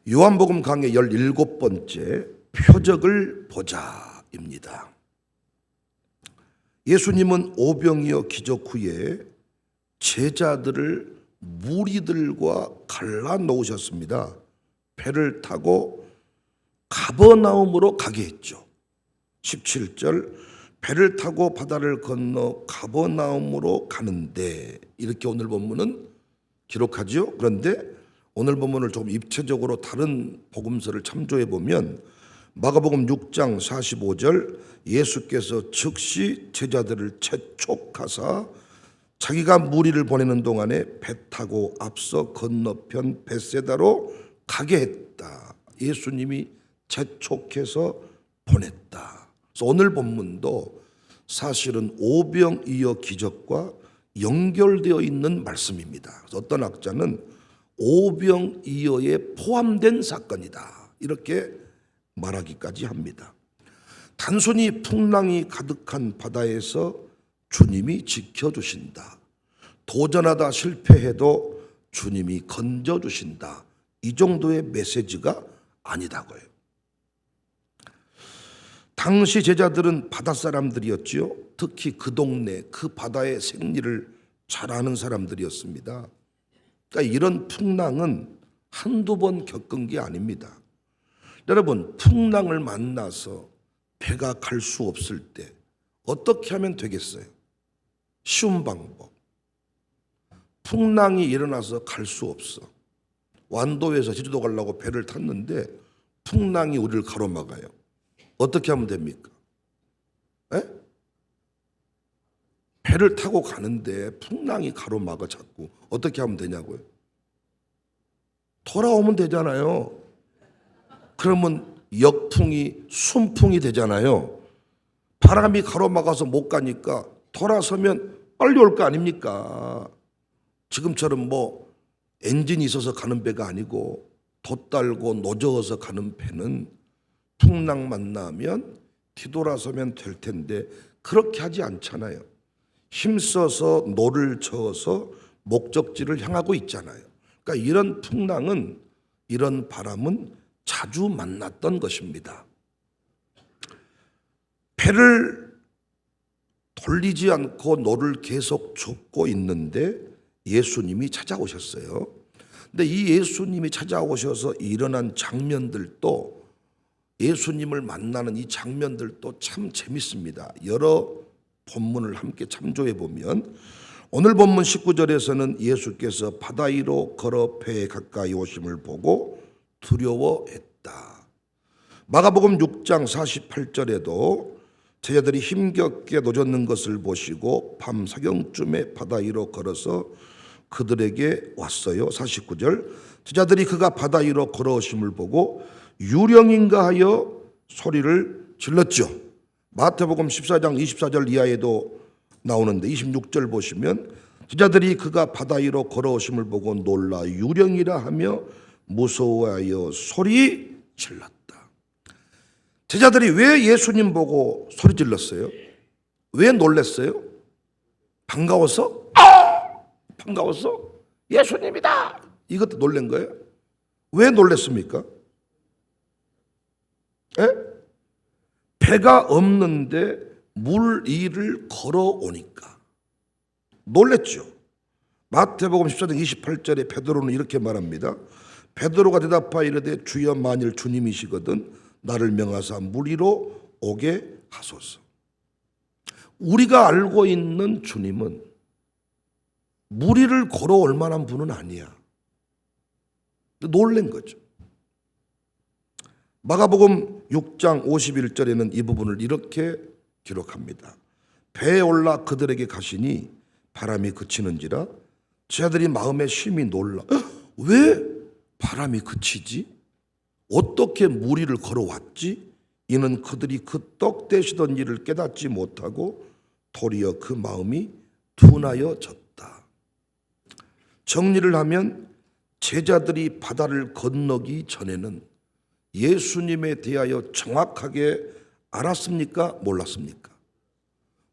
요한복음 강의 17번째 표적을 보자입니다. 예수님은 오병이어 기적 후에 제자들을 무리들과 갈라놓으셨습니다. 배를 타고 가버나움으로 가게 했죠. 17절 배를 타고 바다를 건너 가버나움으로 가는데, 이렇게 오늘 본문은 기록하죠. 그런데 오늘 본문을 조금 입체적으로 다른 복음서를 참조해 보면 마가복음 6장 45절 예수께서 즉시 제자들을 재촉하사 자기가 무리를 보내는 동안에 배 타고 앞서 건너편 벳세다로 가게 했다. 예수님이 재촉해서 보냈다. 그래서 오늘 본문도 사실은 오병이어 기적과 연결되어 있는 말씀입니다. 그래서 어떤 학자는 오병이어에 포함된 사건이다, 이렇게 말하기까지 합니다. 단순히 풍랑이 가득한 바다에서 주님이 지켜주신다, 도전하다 실패해도 주님이 건져주신다, 이 정도의 메시지가 아니다고요. 당시 제자들은 바다 사람들이었지요. 특히 그 동네, 그 바다의 생리를 잘 아는 사람들이었습니다. 그러니까 이런 풍랑은 한두 번 겪은 게 아닙니다. 여러분, 풍랑을 만나서 배가 갈 수 없을 때 어떻게 하면 되겠어요? 쉬운 방법. 풍랑이 일어나서 갈 수 없어. 완도에서 제주도 가려고 배를 탔는데 풍랑이 우리를 가로막아요. 어떻게 하면 됩니까? 에? 배를 타고 가는데 풍랑이 가로막아 자꾸. 어떻게 하면 되냐고요? 돌아오면 되잖아요. 그러면 역풍이 순풍이 되잖아요. 바람이 가로막아서 못 가니까 돌아서면 빨리 올 거 아닙니까? 지금처럼 뭐 엔진이 있어서 가는 배가 아니고 돛달고 노저어서 가는 배는 풍랑 만나면 뒤돌아서면 될 텐데 그렇게 하지 않잖아요. 힘써서 노를 저어서 목적지를 향하고 있잖아요. 그러니까 이런 풍랑은, 이런 바람은 자주 만났던 것입니다. 배를 돌리지 않고 노를 계속 젓고 있는데 예수님이 찾아오셨어요. 근데 이 예수님이 찾아오셔서 일어난 장면들도, 예수님을 만나는 이 장면들도 참 재밌습니다. 여러 본문을 함께 참조해 보면 오늘 본문 19절에서는 예수께서 바다 위로 걸어 배에 가까이 오심을 보고 두려워했다. 마가복음 6장 48절에도 제자들이 힘겹게 노젓는 것을 보시고 밤 사경쯤에 바다 위로 걸어서 그들에게 왔어요. 49절 제자들이 그가 바다 위로 걸어오심을 보고 유령인가 하여 소리를 질렀죠. 마태복음 14장 24절 이하에도 나오는데 26절 보시면 제자들이 그가 바다 위로 걸어오심을 보고 놀라 유령이라 하며 무서워하여 소리 질렀다. 제자들이 왜 예수님 보고 소리 질렀어요? 왜 놀랐어요? 반가워서? 반가워서? 예수님이다! 이것도 놀란 거예요? 왜 놀랐습니까? 에? 배가 없는데 물 위를 걸어오니까 놀랬죠. 마태복음 14장 28절에 베드로는 이렇게 말합니다. 베드로가 대답하여 이르되 주여 만일 주님이시거든 나를 명하사 물 위로 오게 하소서. 우리가 알고 있는 주님은 물 위를 걸어올 만한 분은 아니야. 놀란 거죠. 마가복음 6장 51절에는 이 부분을 이렇게 기록합니다. 배에 올라 그들에게 가시니 바람이 그치는지라 제자들이 마음에 심히 놀라. 왜 바람이 그치지? 어떻게 물 위를 걸어왔지? 이는 그들이 그 떡 떼시던 일을 깨닫지 못하고 도리어 그 마음이 둔하여졌다. 정리를 하면 제자들이 바다를 건너기 전에는 예수님에 대하여 정확하게 알았습니까? 몰랐습니까?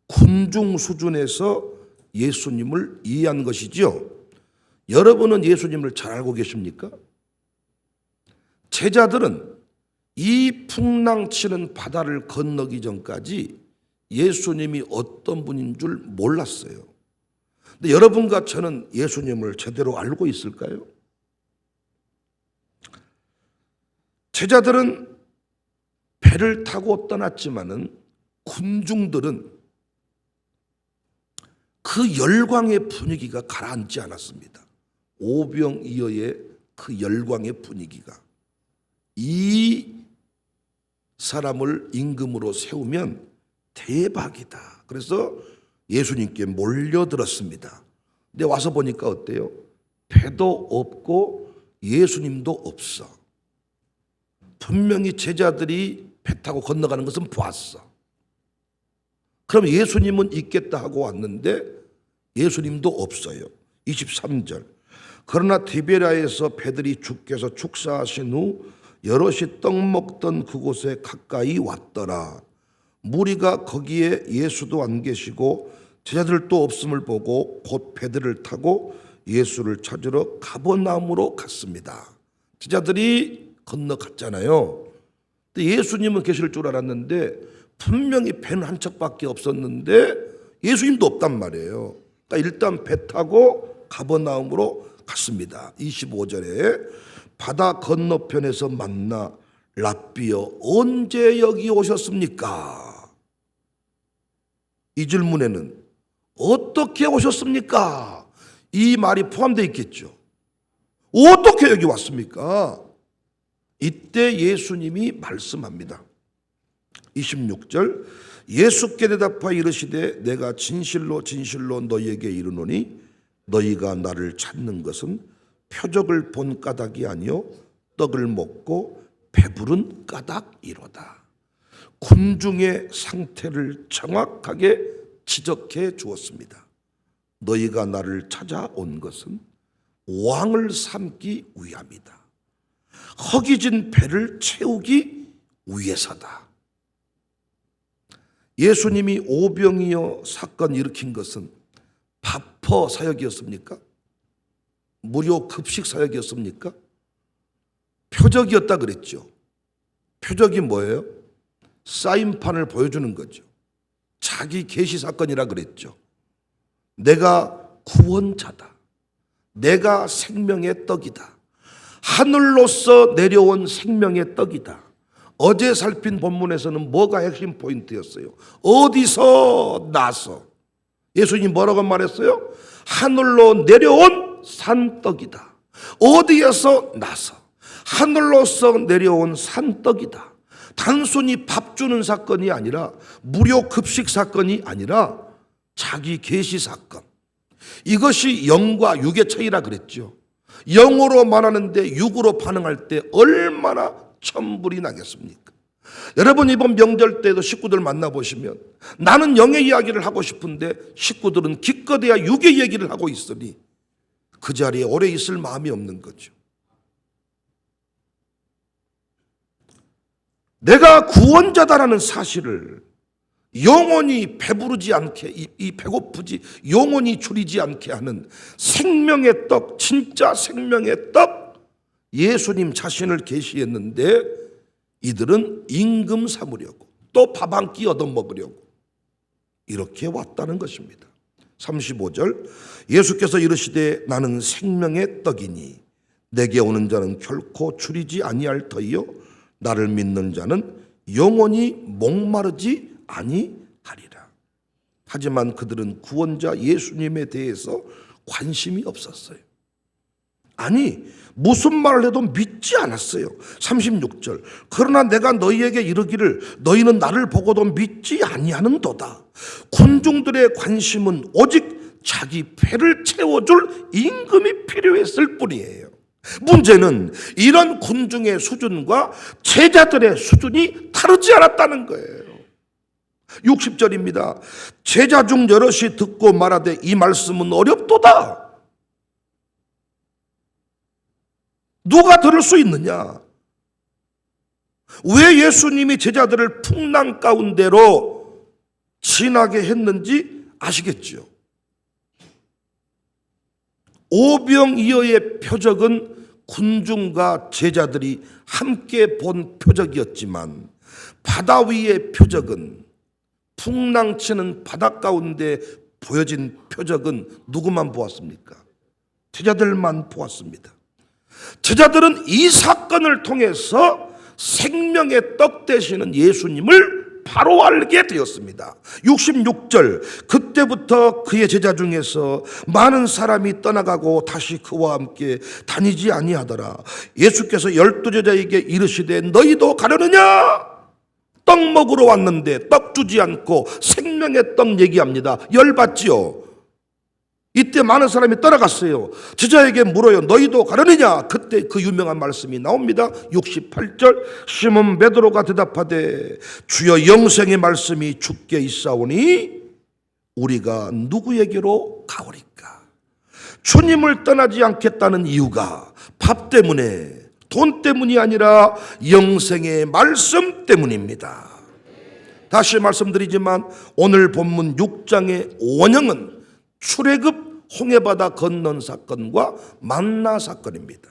군중 수준에서 예수님을 이해한 것이죠. 여러분은 예수님을 잘 알고 계십니까? 제자들은 이 풍랑치는 바다를 건너기 전까지 예수님이 어떤 분인 줄 몰랐어요. 근데 여러분과 저는 예수님을 제대로 알고 있을까요? 제자들은 배를 타고 떠났지만은 군중들은 그 열광의 분위기가 가라앉지 않았습니다. 오병이어의 그 열광의 분위기가 이 사람을 임금으로 세우면 대박이다. 그래서 예수님께 몰려들었습니다. 근데 와서 보니까 어때요? 배도 없고 예수님도 없어. 분명히 제자들이 배 타고 건너가는 것은 보았어. 그럼 예수님은 있겠다 하고 왔는데 예수님도 없어요. 23절. 그러나 디베랴에서 배들이 주께서 축사하신 후 여럿이 떡 먹던 그곳에 가까이 왔더라. 무리가 거기에 예수도 안 계시고 제자들도 없음을 보고 곧 배들을 타고 예수를 찾으러 가버나움으로 갔습니다. 제자들이 건너갔잖아요. 근데 예수님은 계실 줄 알았는데 분명히 배는 한 척밖에 없었는데 예수님도 없단 말이에요. 그러니까 일단 배 타고 가버나움으로 갔습니다. 25절에 바다 건너편에서 만나 랍비여 언제 여기 오셨습니까? 이 질문에는 어떻게 오셨습니까? 이 말이 포함되어 있겠죠. 어떻게 여기 왔습니까? 이때 예수님이 말씀합니다. 26절 예수께 대답하여 이르시되 내가 진실로 진실로 너희에게 이르노니 너희가 나를 찾는 것은 표적을 본 까닭이 아니요 떡을 먹고 배부른 까닭이로다. 군중의 상태를 정확하게 지적해 주었습니다. 너희가 나를 찾아온 것은 왕을 삼기 위함이다. 허기진 배를 채우기 위해서다. 예수님이 오병이어 사건 일으킨 것은 바퍼 사역이었습니까? 무료 급식 사역이었습니까? 표적이었다 그랬죠. 표적이 뭐예요? 사인판을 보여주는 거죠. 자기 계시 사건이라 그랬죠. 내가 구원자다. 내가 생명의 떡이다. 하늘로서 내려온 생명의 떡이다. 어제 살핀 본문에서는 뭐가 핵심 포인트였어요? 어디서 나서? 예수님이 뭐라고 말했어요? 하늘로 내려온 산떡이다. 어디에서 나서? 하늘로서 내려온 산떡이다. 단순히 밥 주는 사건이 아니라 무료 급식 사건이 아니라 자기 계시 사건. 이것이 영과 육의 차이라 그랬죠. 영으로 말하는데 육으로 반응할 때 얼마나 천불이 나겠습니까? 여러분 이번 명절 때도 식구들 만나보시면 나는 영의 이야기를 하고 싶은데 식구들은 기껏해야 육의 얘기를 하고 있으니 그 자리에 오래 있을 마음이 없는 거죠. 내가 구원자다라는 사실을 영원히 배부르지 않게 이 배고프지 영원히 줄이지 않게 하는 생명의 떡, 진짜 생명의 떡 예수님 자신을 계시했는데 이들은 임금 삼으려고 또 밥 한 끼 얻어먹으려고 이렇게 왔다는 것입니다. 35절 예수께서 이르시되 나는 생명의 떡이니 내게 오는 자는 결코 줄이지 아니할 터이요 나를 믿는 자는 영원히 목마르지 아니하리라. 하지만 그들은 구원자 예수님에 대해서 관심이 없었어요. 아니 무슨 말을 해도 믿지 않았어요. 36절 그러나 내가 너희에게 이르기를 너희는 나를 보고도 믿지 아니하는도다. 군중들의 관심은 오직 자기 배를 채워줄 임금이 필요했을 뿐이에요. 문제는 이런 군중의 수준과 제자들의 수준이 다르지 않았다는 거예요. 60절입니다. 제자 중 여럿이 듣고 말하되 이 말씀은 어렵도다. 누가 들을 수 있느냐? 왜 예수님이 제자들을 풍랑 가운데로 지나게 했는지 아시겠죠? 오병이어의 표적은 군중과 제자들이 함께 본 표적이었지만 바다 위의 표적은, 풍랑치는 바다 가운데 보여진 표적은 누구만 보았습니까? 제자들만 보았습니다. 제자들은 이 사건을 통해서 생명의 떡 되시는 예수님을 바로 알게 되었습니다. 66절, 그때부터 그의 제자 중에서 많은 사람이 떠나가고 다시 그와 함께 다니지 아니하더라. 예수께서 12제자에게 이르시되 너희도 가려느냐? 떡 먹으러 왔는데 떡 주지 않고 생명의 떡 얘기합니다. 열받지요. 이때 많은 사람이 떠나갔어요. 제자에게 물어요. 너희도 가려느냐? 그때 그 유명한 말씀이 나옵니다. 68절, 시몬 베드로가 대답하되 주여, 영생의 말씀이 주께 있사오니 우리가 누구에게로 가오리까? 주님을 떠나지 않겠다는 이유가 밥 때문에, 돈 때문이 아니라 영생의 말씀 때문입니다. 다시 말씀드리지만 오늘 본문 6장의 원형은 출애굽 홍해바다 건넌 사건과 만나 사건입니다.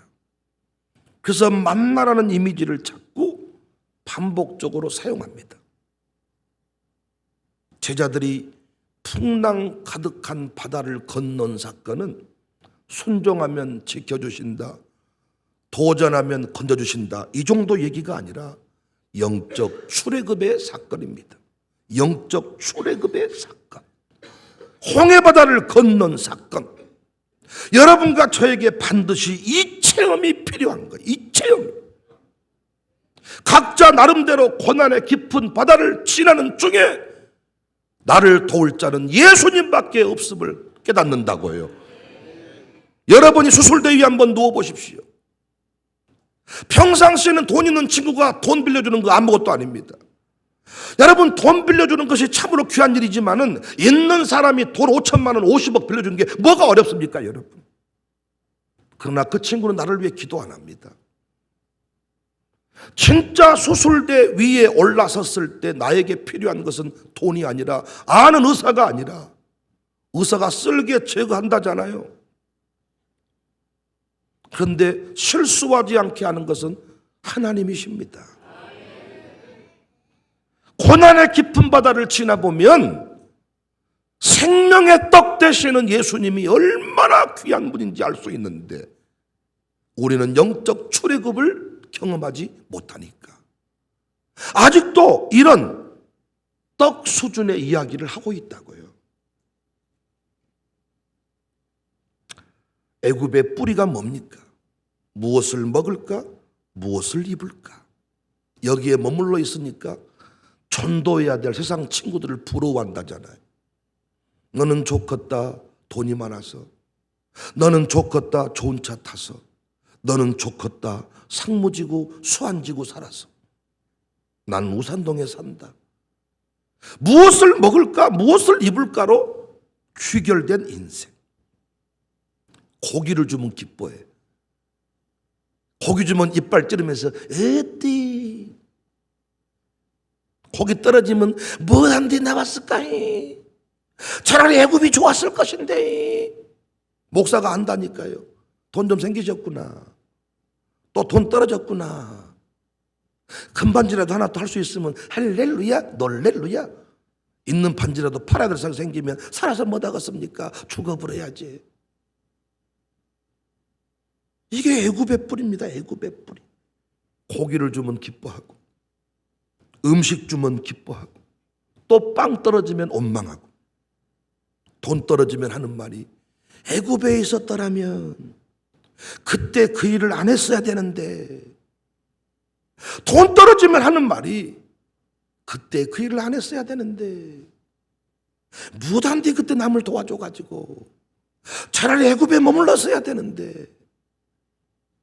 그래서 만나라는 이미지를 자꾸 반복적으로 사용합니다. 제자들이 풍랑 가득한 바다를 건넌 사건은 순종하면 지켜주신다, 도전하면 건져주신다, 이 정도 얘기가 아니라 영적 출애굽의 사건입니다. 영적 출애굽의 사건, 홍해바다를 건넌 사건. 여러분과 저에게 반드시 이 체험이 필요한 거예요. 이 체험. 각자 나름대로 고난의 깊은 바다를 지나는 중에 나를 도울 자는 예수님밖에 없음을 깨닫는다고요. 여러분이 수술대 위에 한번 누워보십시오. 평상시에는 돈 있는 친구가 돈 빌려주는 거 아무것도 아닙니다. 여러분, 돈 빌려주는 것이 참으로 귀한 일이지만은 있는 사람이 돈 5천만 원, 50억 빌려주는 게 뭐가 어렵습니까, 여러분? 그러나 그 친구는 나를 위해 기도 안 합니다. 진짜 수술대 위에 올라섰을 때 나에게 필요한 것은 돈이 아니라, 아는 의사가 아니라, 의사가 쓸개 제거한다잖아요. 그런데 실수하지 않게 하는 것은 하나님이십니다. 고난의 깊은 바다를 지나보면 생명의 떡 되시는 예수님이 얼마나 귀한 분인지 알 수 있는데 우리는 영적 출애굽을 경험하지 못하니까 아직도 이런 떡 수준의 이야기를 하고 있다고요. 애굽의 뿌리가 뭡니까? 무엇을 먹을까? 무엇을 입을까? 여기에 머물러 있으니까 전도해야 될 세상 친구들을 부러워한다잖아요. 너는 좋겠다, 돈이 많아서. 너는 좋겠다, 좋은 차 타서. 너는 좋겠다, 상무지고 수안지고 살아서. 난 우산동에 산다. 무엇을 먹을까, 무엇을 입을까로 귀결된 인생. 고기를 주면 기뻐해. 고기 주면 이빨 찌르면서 에띠. 고기 떨어지면 뭐한데 나왔을까? 차라리 애굽이 좋았을 것인데. 목사가 안다니까요. 돈 좀 생기셨구나. 또 돈 떨어졌구나. 큰 반지라도 하나 또 할 수 있으면 할렐루야, 놀렐루야. 있는 반지라도 팔아야 될 상황이 생기면 살아서 뭐 하겠습니까? 죽어버려야지. 이게 애굽의 뿌리입니다. 애굽의 뿌리. 고기를 주면 기뻐하고, 음식 주면 기뻐하고, 또 빵 떨어지면 원망하고, 돈 떨어지면 하는 말이 애굽에 있었더라면 그때 그 일을 안 했어야 되는데, 돈 떨어지면 하는 말이 그때 그 일을 안 했어야 되는데, 무단디 그때 남을 도와줘가지고 차라리 애굽에 머물렀어야 되는데.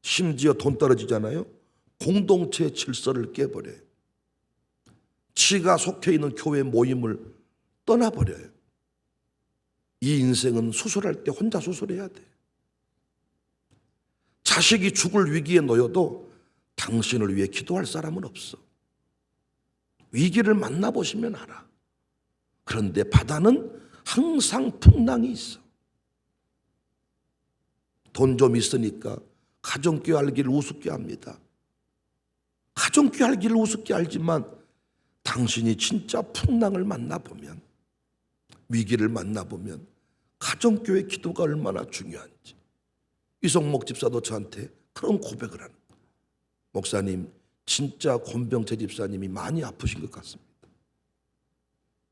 심지어 돈 떨어지잖아요. 공동체의 질서를 깨버려요. 지가 속해 있는 교회 모임을 떠나버려요. 이 인생은 수술할 때 혼자 수술해야 돼. 자식이 죽을 위기에 놓여도 당신을 위해 기도할 사람은 없어. 위기를 만나보시면 알아. 그런데 바다는 항상 풍랑이 있어. 돈 좀 있으니까 가정교회 알기를 우습게 합니다. 가정교회 알기를 우습게 알지만 당신이 진짜 풍랑을 만나보면, 위기를 만나보면 가정교회 기도가 얼마나 중요한지. 이성목 집사도 저한테 그런 고백을 하는 거예요. 목사님, 진짜 권병태 집사님이 많이 아프신 것 같습니다.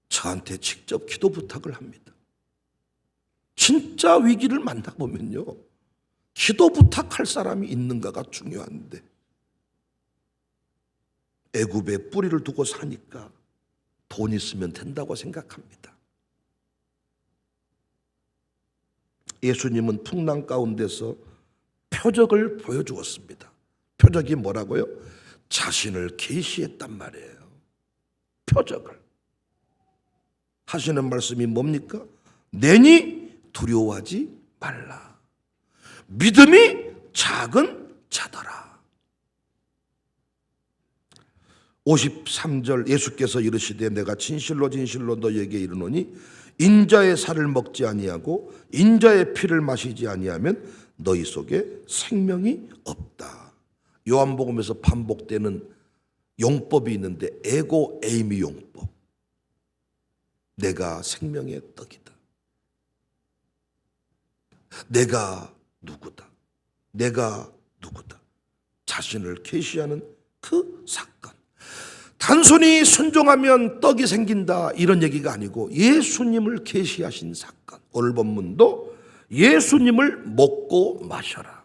저한테 직접 기도 부탁을 합니다. 진짜 위기를 만나보면요, 기도 부탁할 사람이 있는가가 중요한데 애굽에 뿌리를 두고 사니까 돈 있으면 된다고 생각합니다. 예수님은 풍랑 가운데서 표적을 보여주었습니다. 표적이 뭐라고요? 자신을 계시했단 말이에요. 표적을 하시는 말씀이 뭡니까? 내니 두려워하지 말라. 믿음이 작은 자더라. 53절 예수께서 이르시되 내가 진실로 진실로 너희에게 이르노니 인자의 살을 먹지 아니하고 인자의 피를 마시지 아니하면 너희 속에 생명이 없다. 요한복음에서 반복되는 용법이 있는데 에고 에이미 용법. 내가 생명의 떡이다. 내가 누구다. 내가 누구다. 자신을 계시하는 그 사건. 단순히 순종하면 떡이 생긴다 이런 얘기가 아니고 예수님을 계시하신 사건. 오늘 본문도 예수님을 먹고 마셔라.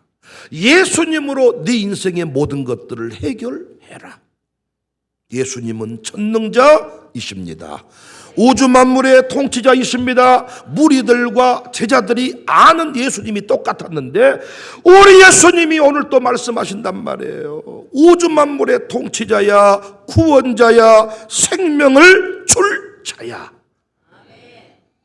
예수님으로 네 인생의 모든 것들을 해결해라. 예수님은 전능자이십니다. 우주 만물의 통치자이십니다. 무리들과 제자들이 아는 예수님이 똑같았는데 우리 예수님이 오늘 또 말씀하신단 말이에요. 우주 만물의 통치자야, 구원자야, 생명을 줄 자야.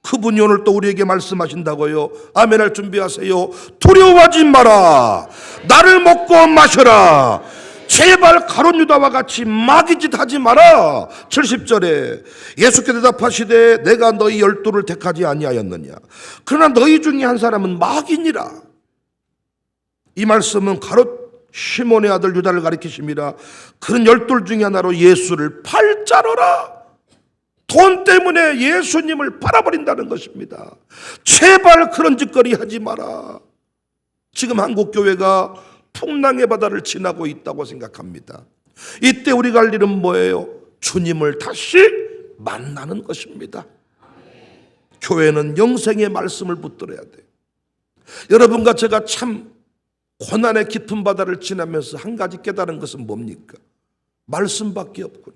그분이 오늘 또 우리에게 말씀하신다고요. 아멘할 준비하세요. 두려워하지 마라. 나를 먹고 마셔라. 제발 가룟 유다와 같이 마귀짓 하지 마라. 70절에 예수께 대답하시되 내가 너희 12를 택하지 아니하였느냐. 그러나 너희 중에 한 사람은 마귀니라. 이 말씀은 가롯 시몬의 아들 유다를 가리키십니다. 그런 12 중에 하나로 예수를 팔자로라. 돈 때문에 예수님을 팔아버린다는 것입니다. 제발 그런 짓거리 하지 마라. 지금 한국교회가 풍랑의 바다를 지나고 있다고 생각합니다. 이때 우리가 할 일은 뭐예요? 주님을 다시 만나는 것입니다. 교회는 영생의 말씀을 붙들어야 돼요. 여러분과 제가 참 고난의 깊은 바다를 지나면서 한 가지 깨달은 것은 뭡니까? 말씀밖에 없구나.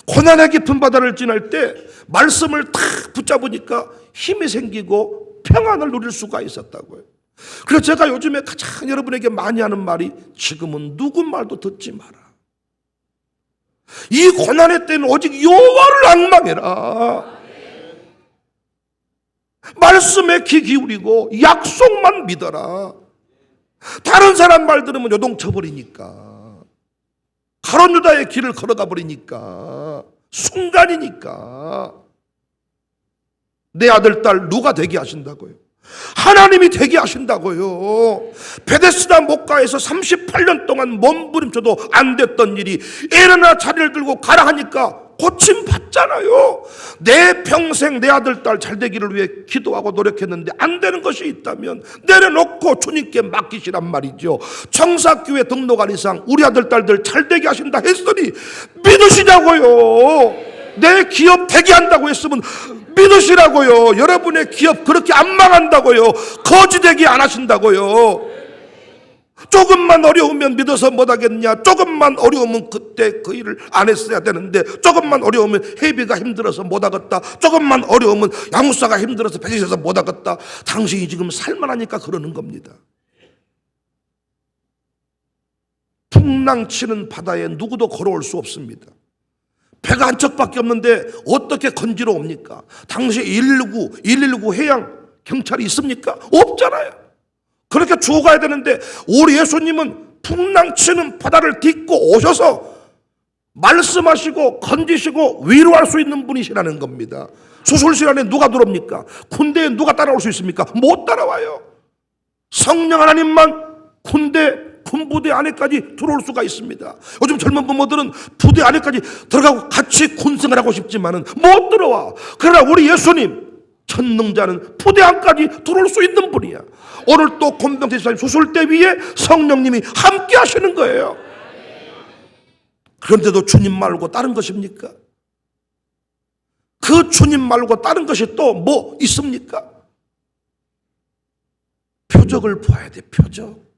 고난의 깊은 바다를 지날 때 말씀을 탁 붙잡으니까 힘이 생기고 평안을 누릴 수가 있었다고요. 그래서 제가 요즘에 가장 여러분에게 많이 하는 말이 지금은 누구 말도 듣지 마라. 이 고난의 때는 오직 여호와를 앙망해라. 말씀에 귀 기울이고 약속만 믿어라. 다른 사람 말 들으면 요동쳐 버리니까, 가룟 유다의 길을 걸어가 버리니까, 순간이니까. 내 아들 딸 누가 되게 하신다고요? 하나님이 되게 하신다고요. 베데스다 목가에서 38년 동안 몸부림쳐도 안 됐던 일이 에레나 자리를 들고 가라 하니까 고침 받잖아요. 내 평생 내 아들 딸 잘 되기를 위해 기도하고 노력했는데 안 되는 것이 있다면 내려놓고 주님께 맡기시란 말이죠. 청사교회 등록한 이상 우리 아들 딸들 잘 되게 하신다 했으니 믿으시자고요. 내 기업 되게 한다고 했으면 믿으시라고요. 여러분의 기업 그렇게 안 망한다고요. 거지되게 안 하신다고요. 조금만 어려우면 믿어서 못하겠냐. 조금만 어려우면 그때 그 일을 안 했어야 되는데, 조금만 어려우면 회비가 힘들어서 못하겠다. 조금만 어려우면 양육사가 힘들어서 배지셔서 못하겠다. 당신이 지금 살만하니까 그러는 겁니다. 풍랑치는 바다에 누구도 걸어올 수 없습니다. 배가 한 척밖에 없는데 어떻게 건지러 옵니까? 당시 119 해양 경찰이 있습니까? 없잖아요. 그렇게 죽어가야 되는데 우리 예수님은 풍랑치는 바다를 딛고 오셔서 말씀하시고 건지시고 위로할 수 있는 분이시라는 겁니다. 수술실 안에 누가 들어옵니까? 군대에 누가 따라올 수 있습니까? 못 따라와요. 성령 하나님만 군부대 안에까지 들어올 수가 있습니다. 요즘 젊은 부모들은 부대 안에까지 들어가고 같이 군생활 하고 싶지만은 못 들어와. 그러나 우리 예수님 전능자는 부대 안까지 들어올 수 있는 분이야. 오늘 또 곤병태 집사님 수술대 위에 성령님이 함께 하시는 거예요. 그런데도 주님 말고 다른 것입니까? 그 주님 말고 다른 것이 또 뭐 있습니까? 표적을 보아야 돼. 표적.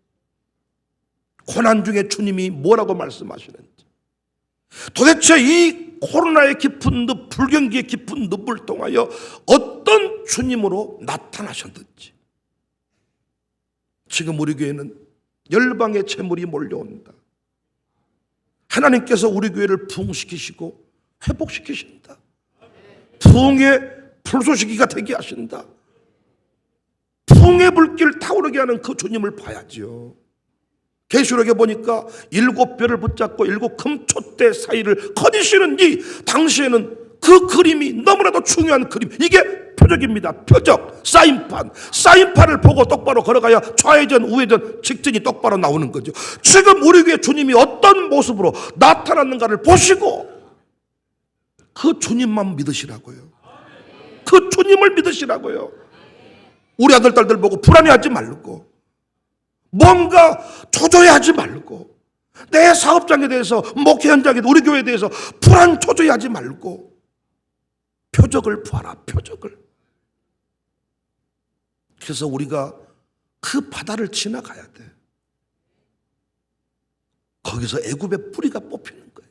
고난 중에 주님이 뭐라고 말씀하시는지, 도대체 이 코로나의 깊은 늪, 불경기의 깊은 늪을 통하여 어떤 주님으로 나타나셨는지. 지금 우리 교회는 열방의 재물이 몰려온다. 하나님께서 우리 교회를 부흥시키시고 회복시키신다. 부흥의 불쏘시기가 되게 하신다. 부흥의 불길 타오르게 하는 그 주님을 봐야죠. 계시록에 보니까 7별을 붙잡고 7금촛대 사이를 거니시는 이 당시에는 그 그림이 너무나도 중요한 그림. 이게 표적입니다. 표적, 사인판. 사인판을 보고 똑바로 걸어가야 좌회전, 우회전, 직진이 똑바로 나오는 거죠. 지금 우리 교회 주님이 어떤 모습으로 나타났는가를 보시고 그 주님만 믿으시라고요. 그 주님을 믿으시라고요. 우리 아들, 딸들 보고 불안해하지 말고, 뭔가 초조해하지 말고, 내 사업장에 대해서, 목회 현장에 우리 교회에 대해서 불안 초조해하지 말고 표적을 보아라. 표적을. 그래서 우리가 그 바다를 지나가야 돼. 거기서 애굽의 뿌리가 뽑히는 거예요.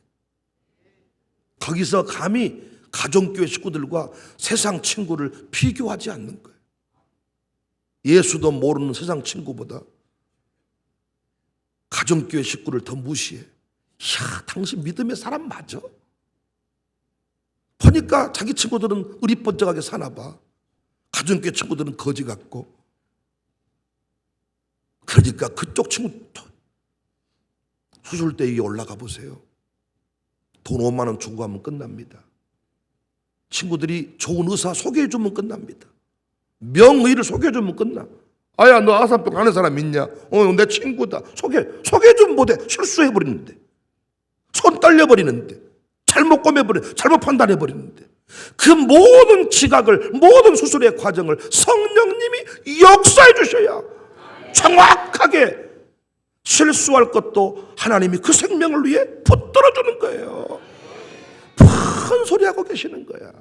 거기서 감히 가정교회 식구들과 세상 친구를 비교하지 않는 거예요. 예수도 모르는 세상 친구보다 가정교회 식구를 더 무시해. 야, 당신 믿음의 사람 맞아? 보니까 자기 친구들은 의리번쩍하게 사나 봐. 가정교회 친구들은 거지 같고. 그러니까 그쪽 친구 수술대 위에 올라가 보세요. 돈 5만 원 주고 가면 끝납니다. 친구들이 좋은 의사 소개해 주면 끝납니다. 명의를 소개해 주면 끝나. 아야, 너 아산병 아는 사람 있냐? 내 친구다. 소개해 주면 못해. 실수해 버리는데, 손 떨려 버리는데, 잘못 꼬매버리는데, 잘못 판단해 버리는데, 그 모든 지각을, 모든 수술의 과정을 성령님이 역사해 주셔야 정확하게 실수할 것도 하나님이 그 생명을 위해 붙들어 주는 거예요. 큰 소리 하고 계시는 거야.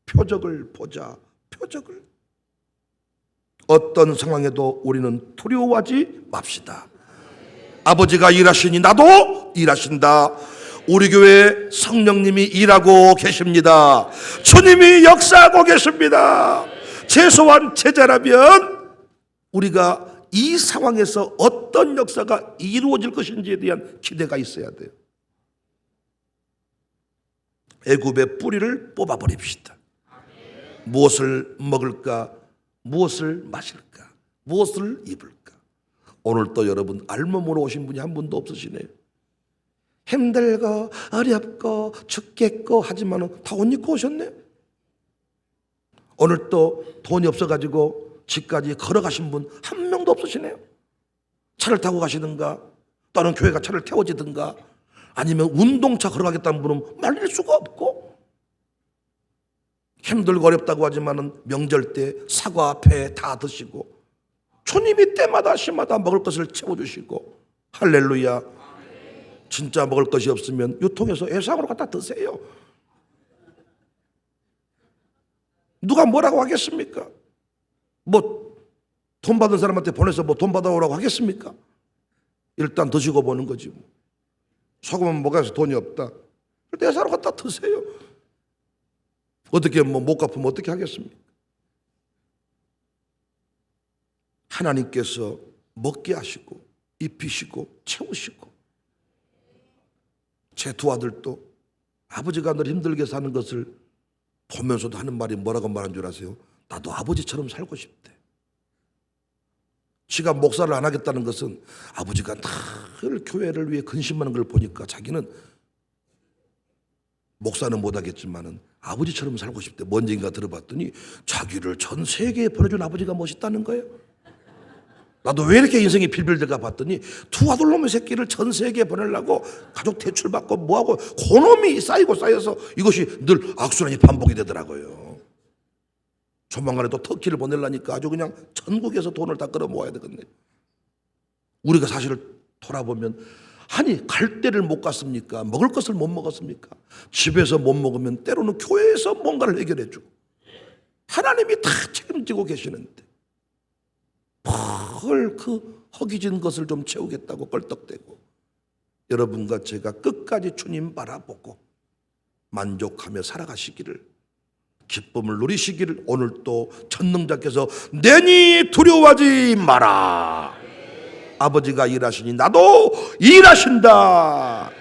표적을 보자. 표적을. 어떤 상황에도 우리는 두려워하지 맙시다. 아버지가 일하시니 나도 일하신다. 우리 교회 성령님이 일하고 계십니다. 주님이 역사하고 계십니다. 최소한 제자라면 우리가 이 상황에서 어떤 역사가 이루어질 것인지에 대한 기대가 있어야 돼요. 애굽의 뿌리를 뽑아버립시다. 무엇을 먹을까? 무엇을 마실까? 무엇을 입을까? 오늘 또 여러분 알몸으로 오신 분이 한 분도 없으시네요. 힘들고 어렵고 죽겠고 하지만 다 옷 입고 오셨네. 오늘 또 돈이 없어가지고 집까지 걸어가신 분 한 명도 없으시네요. 차를 타고 가시든가 또는 교회가 차를 태워지든가 아니면 운동차 걸어가겠다는 분은 말릴 수가 없고, 힘들고 어렵다고 하지만은 명절 때 사과, 배 다 드시고 주님이 때마다 시마다 먹을 것을 채워주시고, 할렐루야. 진짜 먹을 것이 없으면 유통해서 애상으로 갖다 드세요. 누가 뭐라고 하겠습니까? 뭐 돈 받은 사람한테 보내서 뭐 돈 받아오라고 하겠습니까? 일단 드시고 보는 거지. 뭐. 소금은 먹어서 돈이 없다. 애상으로 갖다 드세요. 어떻게 뭐 못 갚으면 어떻게 하겠습니까? 하나님께서 먹게 하시고 입히시고 채우시고, 제 두 아들도 아버지가 늘 힘들게 사는 것을 보면서도 하는 말이 뭐라고 말한 줄 아세요? 나도 아버지처럼 살고 싶대. 지가 목사를 안 하겠다는 것은 아버지가 늘 교회를 위해 근심하는 걸 보니까 자기는 목사는 못하겠지만은 아버지처럼 살고 싶대. 뭔 얘기인가 들어봤더니 자기를 전 세계에 보내준 아버지가 멋있다는 거예요. 나도 왜 이렇게 인생이 빌빌대가 봤더니 두 아들놈의 새끼를 전 세계에 보내려고 가족 대출받고 뭐하고 고놈이 쌓이고 쌓여서 이것이 늘 악순환이 반복이 되더라고요. 조만간에 또 터키를 보내려니까 아주 그냥 전국에서 돈을 다 끌어모아야 되겠네. 우리가 사실을 돌아보면 아니 갈 데를 못 갔습니까? 먹을 것을 못 먹었습니까? 집에서 못 먹으면 때로는 교회에서 뭔가를 해결해 주고 하나님이 다 책임지고 계시는데 뭘 그 허기진 것을 좀 채우겠다고 껄떡대고 여러분과 제가 끝까지 주님 바라보고 만족하며 살아가시기를 기쁨을 누리시기를 오늘 또 전능자께서 내니 두려워하지 마라. 아버지가 일하시니 나도 일하신다.